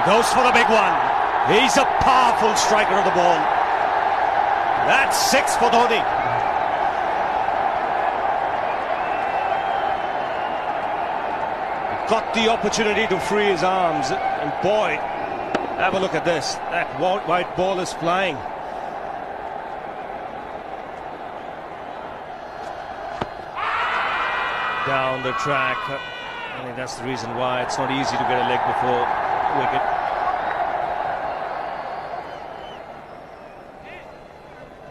goes for the big one. He's a powerful striker of the ball. That's 6 for Dhoni. He got the opportunity to free his arms, and boy, have a look at this. That white ball is flying. Down the track. I think that's the reason why it's not easy to get a leg before wicket.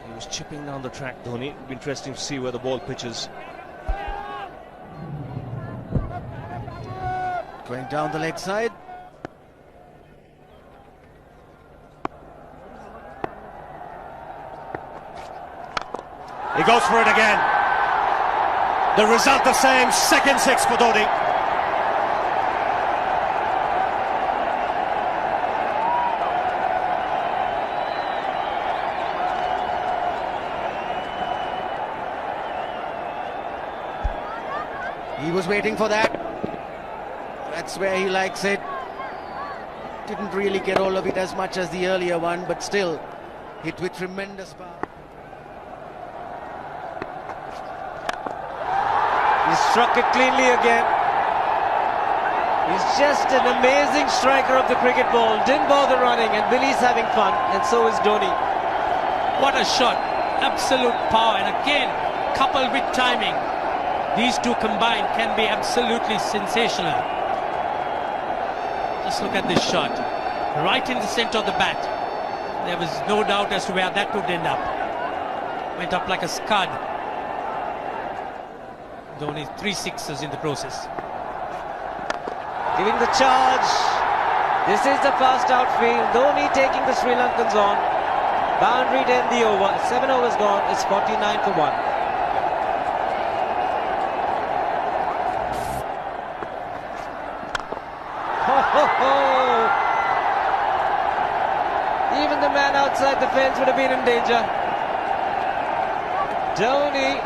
He was chipping down the track, Dhoni. It'll be interesting to see where the ball pitches. Going down the leg side. He goes for it again. The result the same, second 6 for Dhoni. He was waiting for that. That's where he likes it. Didn't really get all of it as much as the earlier one, but still hit with tremendous power. He struck it cleanly again. He's just an amazing striker of the cricket ball. Didn't bother running, and Billy's having fun, and so is Dhoni. What a shot. Absolute power, and again, coupled with timing. These two combined can be absolutely sensational. Just look at this shot. Right in the center of the bat. There was no doubt as to where that would end up. Went up like a scud. Only 3 sixes in the process. Giving the charge. This is the fast outfield. Dhoni taking the Sri Lankans on. Boundary to end the over. 7 overs gone. It's 49 for 1. Ho, ho, ho. Even the man outside the fence would have been in danger. Dhoni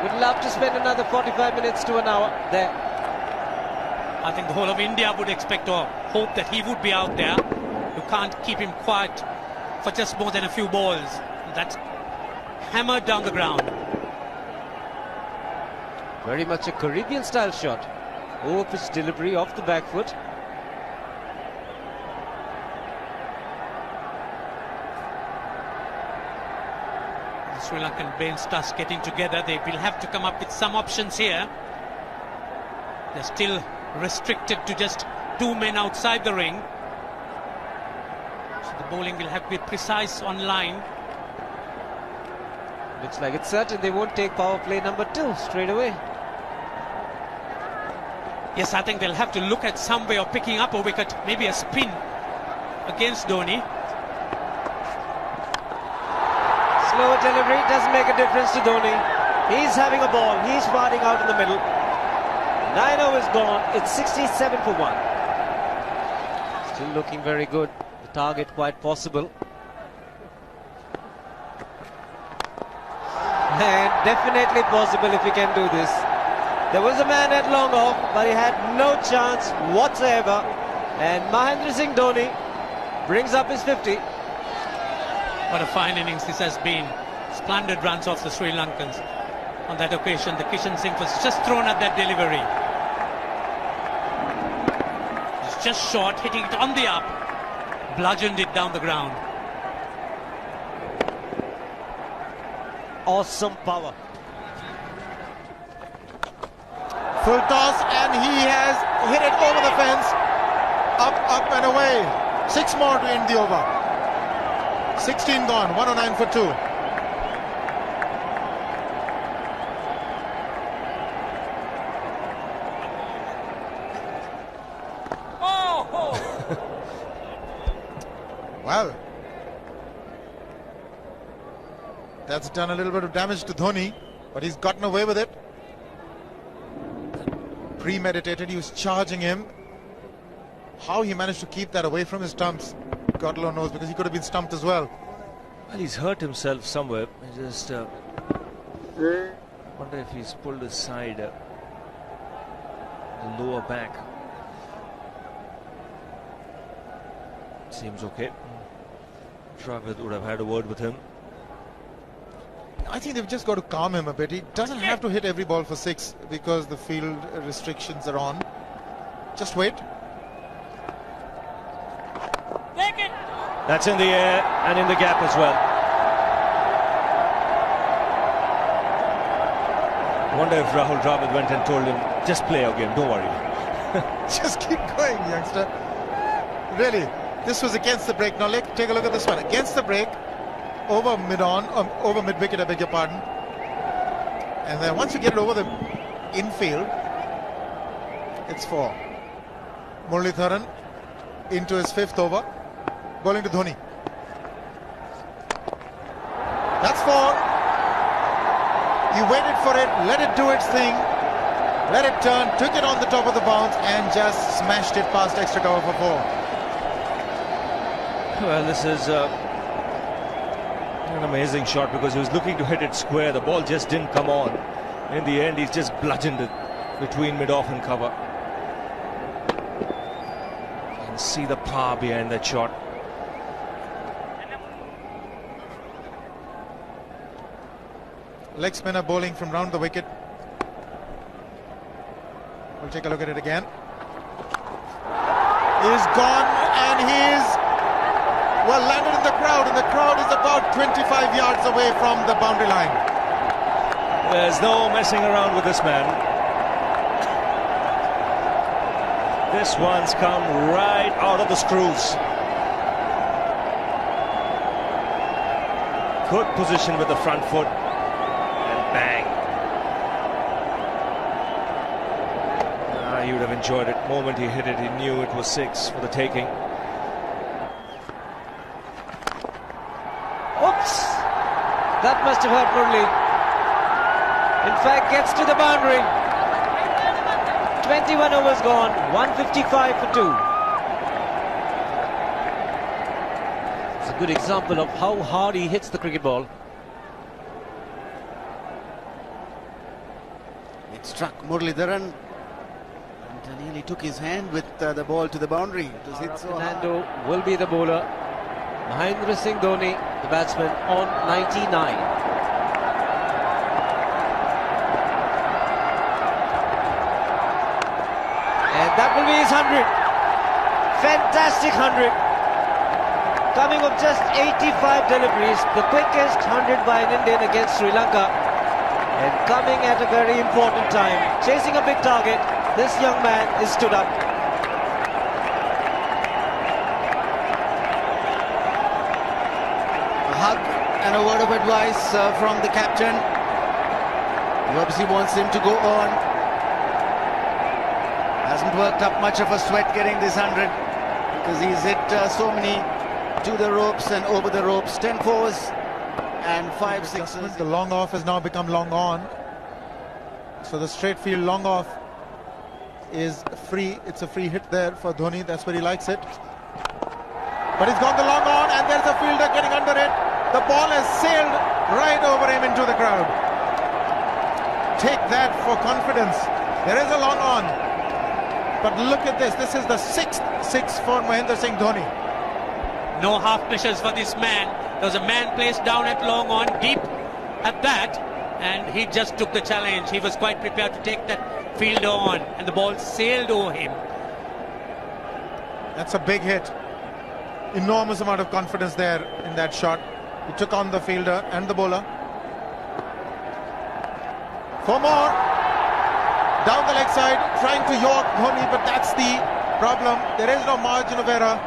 would love to spend another 45 minutes to an hour there. I think the whole of India would expect or hope that he would be out there. You can't keep him quiet for just more than a few balls. That's hammered down the ground. Very much a Caribbean style shot. Over pitch delivery off the back foot. The Sri Lankan bench starts getting together. They will have to come up with some options here. They're still restricted to just 2 men outside the ring. So the bowling will have to be precise on line. Looks like it's certain they won't take power play number 2 straight away. Yes, I think they'll have to look at some way of picking up a wicket, maybe a spin against Dhoni. Slower delivery doesn't make a difference to Dhoni. He's having a ball. He's parting out in the middle. 9 overs gone. It's 67 for 1. Still looking very good. The target quite possible. And definitely possible if he can do this. There was a man at long off, but he had no chance whatsoever. And Mahendra Singh Dhoni brings up his 50. What a fine innings this has been. Splendid runs off the Sri Lankans. On that occasion, the Kishan Singh was just thrown at that delivery. It's just short, hitting it on the up. Bludgeoned it down the ground. Awesome power. Full toss, and he has hit it over the fence. Up and away. 6 more to end the over. 16 gone, 109 for 2. Oh! Well, that's done a little bit of damage to Dhoni, but he's gotten away with it. Premeditated, he was charging him. How he managed to keep that away from his stumps, God alone knows, because he could have been stumped as well. Well, he's hurt himself somewhere. I just wonder if he's pulled aside the lower back. Seems okay. Dravid would have had a word with him. I think they've just got to calm him a bit. He doesn't have to hit every ball for 6 because the field restrictions are on. Just wait. That's in the air and in the gap as well. I wonder if Rahul Dravid went and told him, just play our game, don't worry. Just keep going, youngster. Really, this was against the break. Now take a look at this one. Against the break, over mid-wicket, I beg your pardon. And then once you get it over the infield, it's 4. Muralitharan into his 5th over, bowling to Dhoni. That's 4. He waited for it, let it do its thing, let it turn, took it on the top of the bounce and just smashed it past extra cover for 4. Well, this is an amazing shot because he was looking to hit it square. The ball just didn't come on. In the end, he's just bludgeoned it between mid-off and cover. You can see the power behind that shot. Leg spinner bowling from round the wicket. We'll take a look at it again. He's gone and he's landed in the crowd, and the crowd is about 25 yards away from the boundary line. There's no messing around with this man. This one's come right out of the screws. Good position with the front foot. Bang. He would have enjoyed it. The moment he hit it, he knew it was 6 for the taking. Oops! That must have hurt Murli. In fact, gets to the boundary. 21 overs gone, 155 for 2. It's a good example of how hard he hits the cricket ball. Struck Muralitharan and nearly took his hand with the ball to the boundary. It was hit so hard. Fernando will be the bowler. Mahendra Singh Dhoni, the batsman, on 99. And that will be his 100. Fantastic 100. Coming of just 85 deliveries, the quickest 100 by an Indian against Sri Lanka. And coming at a very important time, chasing a big target, this young man is stood up. A hug and a word of advice from the captain. He obviously wants him to go on. Hasn't worked up much of a sweat getting this 100 because he's hit so many to the ropes and over the ropes. 10 fours. And 5 sixes. The long off has now become long on. So the straight field long off is free. It's a free hit there for Dhoni. That's where he likes it. But he's gone the long on and there's a fielder getting under it. The ball has sailed right over him into the crowd. Take that for confidence. There is a long on. But look at this. This is the 6th 6 for Mahendra Singh Dhoni. No half measures for this man. There was a man placed down at long on, deep at that, and he just took the challenge. He was quite prepared to take that fielder on, and the ball sailed over him. That's a big hit. Enormous amount of confidence there in that shot. He took on the fielder and the bowler. 4 more. Down the leg side, trying to york Dhoni, but that's the problem. There is no margin of error.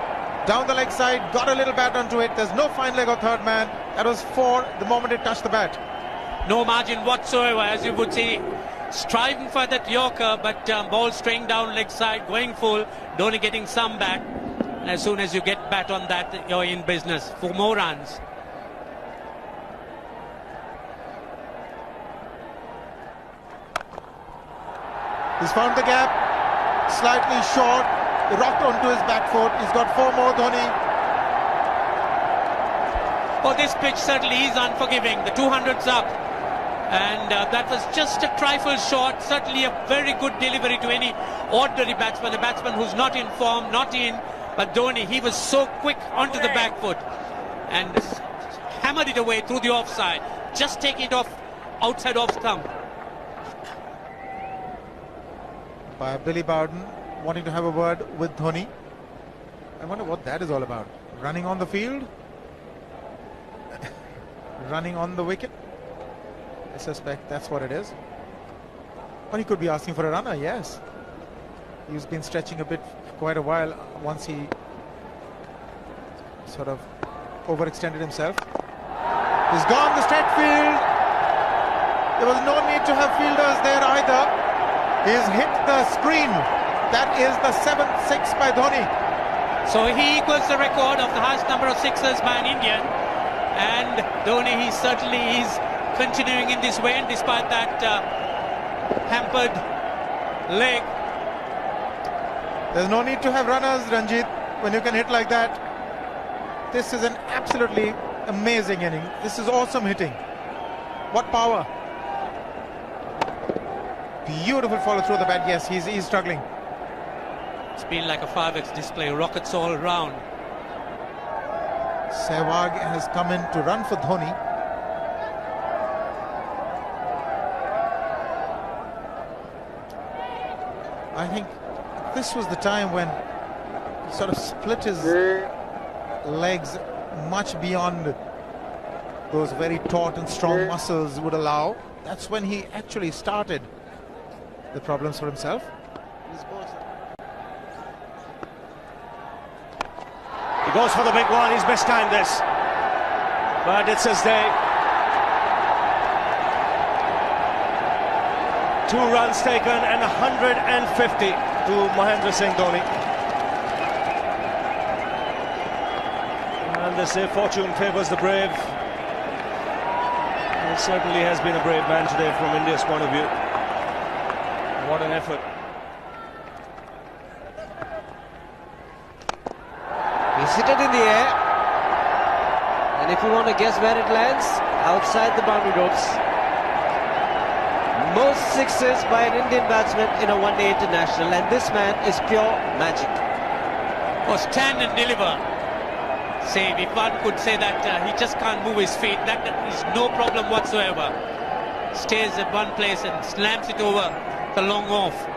Down the leg side, got a little bat onto it. There's no fine leg or third man. That was 4 the moment it touched the bat. No margin whatsoever, as you would see. Striving for that yorker, but ball straying down leg side, going full. Dhoni getting some bat. And as soon as you get bat on that, you're in business for more runs. He's found the gap, slightly short, rocked onto his back foot. He's got 4 more, Dhoni. Oh, this pitch certainly is unforgiving. The 200's up. And that was just a trifle short. Certainly a very good delivery to any ordinary batsman. A batsman who's not in form, not in But Dhoni, he was so quick onto the back foot and hammered it away through the offside. Just take it off outside off stump. By Billy Bowden wanting to have a word with Dhoni. I wonder what that is all about. Running on the field? Running on the wicket? I suspect that's what it is. Or he could be asking for a runner, yes. He's been stretching a bit for quite a while once he sort of overextended himself. He's gone the straight field. There was no need to have fielders there either. He's hit the screen. That is the 7th 6 by Dhoni. So he equals the record of the highest number of sixes by an Indian. And Dhoni, he certainly is continuing in this way, and despite that hampered leg. There's no need to have runners, Ranjit, when you can hit like that. This is an absolutely amazing inning. This is awesome hitting. What power. Beautiful follow through the bat. Yes, he's struggling. It's been like a 5x display, rockets all round. Sehwag has come in to run for Dhoni. I think this was the time when he sort of split his legs much beyond those very taut and strong muscles would allow. That's when he actually started the problems for himself. He goes for the big one. He's mistimed this, but it's his day. 2 runs taken and 150 to Mahendra Singh Dhoni. And they say fortune favours the brave. He certainly has been a brave man today from India's point of view. What an effort. He's hit it in the air. And if you want to guess where it lands, outside the boundary ropes. Most sixes by an Indian batsman in a one-day international, and this man is pure magic. Or stand and deliver. Say, if one could say that he just can't move his feet, that is no problem whatsoever. Stays at one place and slams it over the long off.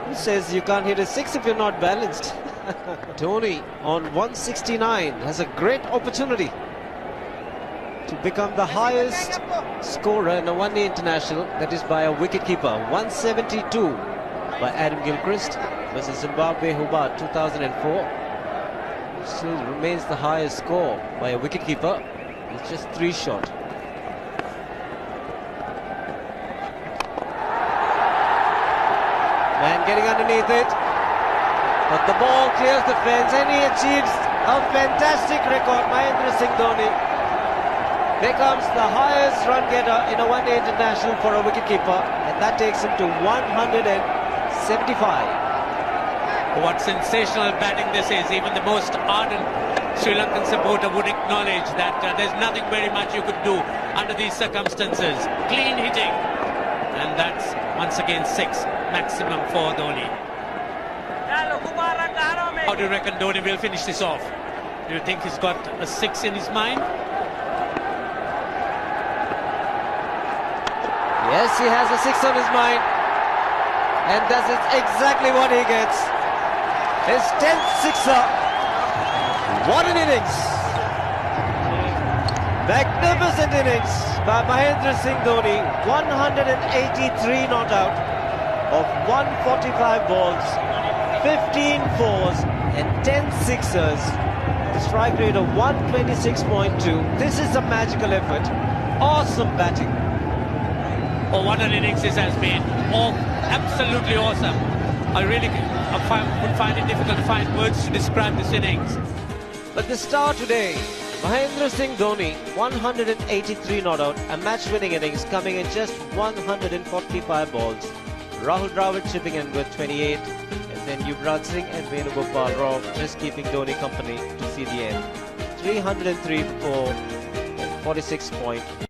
Who says you can't hit a 6 if you're not balanced? Dhoni on 169 has a great opportunity to become the highest scorer in a one-day international, that is by a wicketkeeper. 172 by Adam Gilchrist versus Zimbabwe Hobart 2004. Still remains the highest score by a wicketkeeper. It's just 3 short. Man getting underneath it, but the ball clears the fence and he achieves a fantastic record. Mahendra Singh Dhoni becomes the highest run getter in a one-day international for a wicketkeeper, and that takes him to 175. What sensational batting this is. Even the most ardent Sri Lankan supporter would acknowledge that there's nothing very much you could do under these circumstances. Clean hitting, and that's once again 6 maximum for Dhoni. How do you reckon Dhoni will finish this off? Do you think he's got a 6 in his mind? Yes, he has a 6 on his mind, and that is exactly what he gets. His 10th sixer. What an innings! Magnificent innings by Mahendra Singh Dhoni. 183 not out of 145 balls, 15 fours and 10 sixers. The strike rate of 126.2. This is a magical effort. Awesome batting. Oh, what an innings this has been. Oh, absolutely awesome. I really would find it difficult to find words to describe this innings. But the star today, Mahendra Singh Dhoni, 183 not out, a match-winning innings coming in just 145 balls. Rahul Dravid chipping in with 28, and then Yuvraj Singh and Venugopal Rao just keeping Dhoni company to see the end. 303 for 46.1.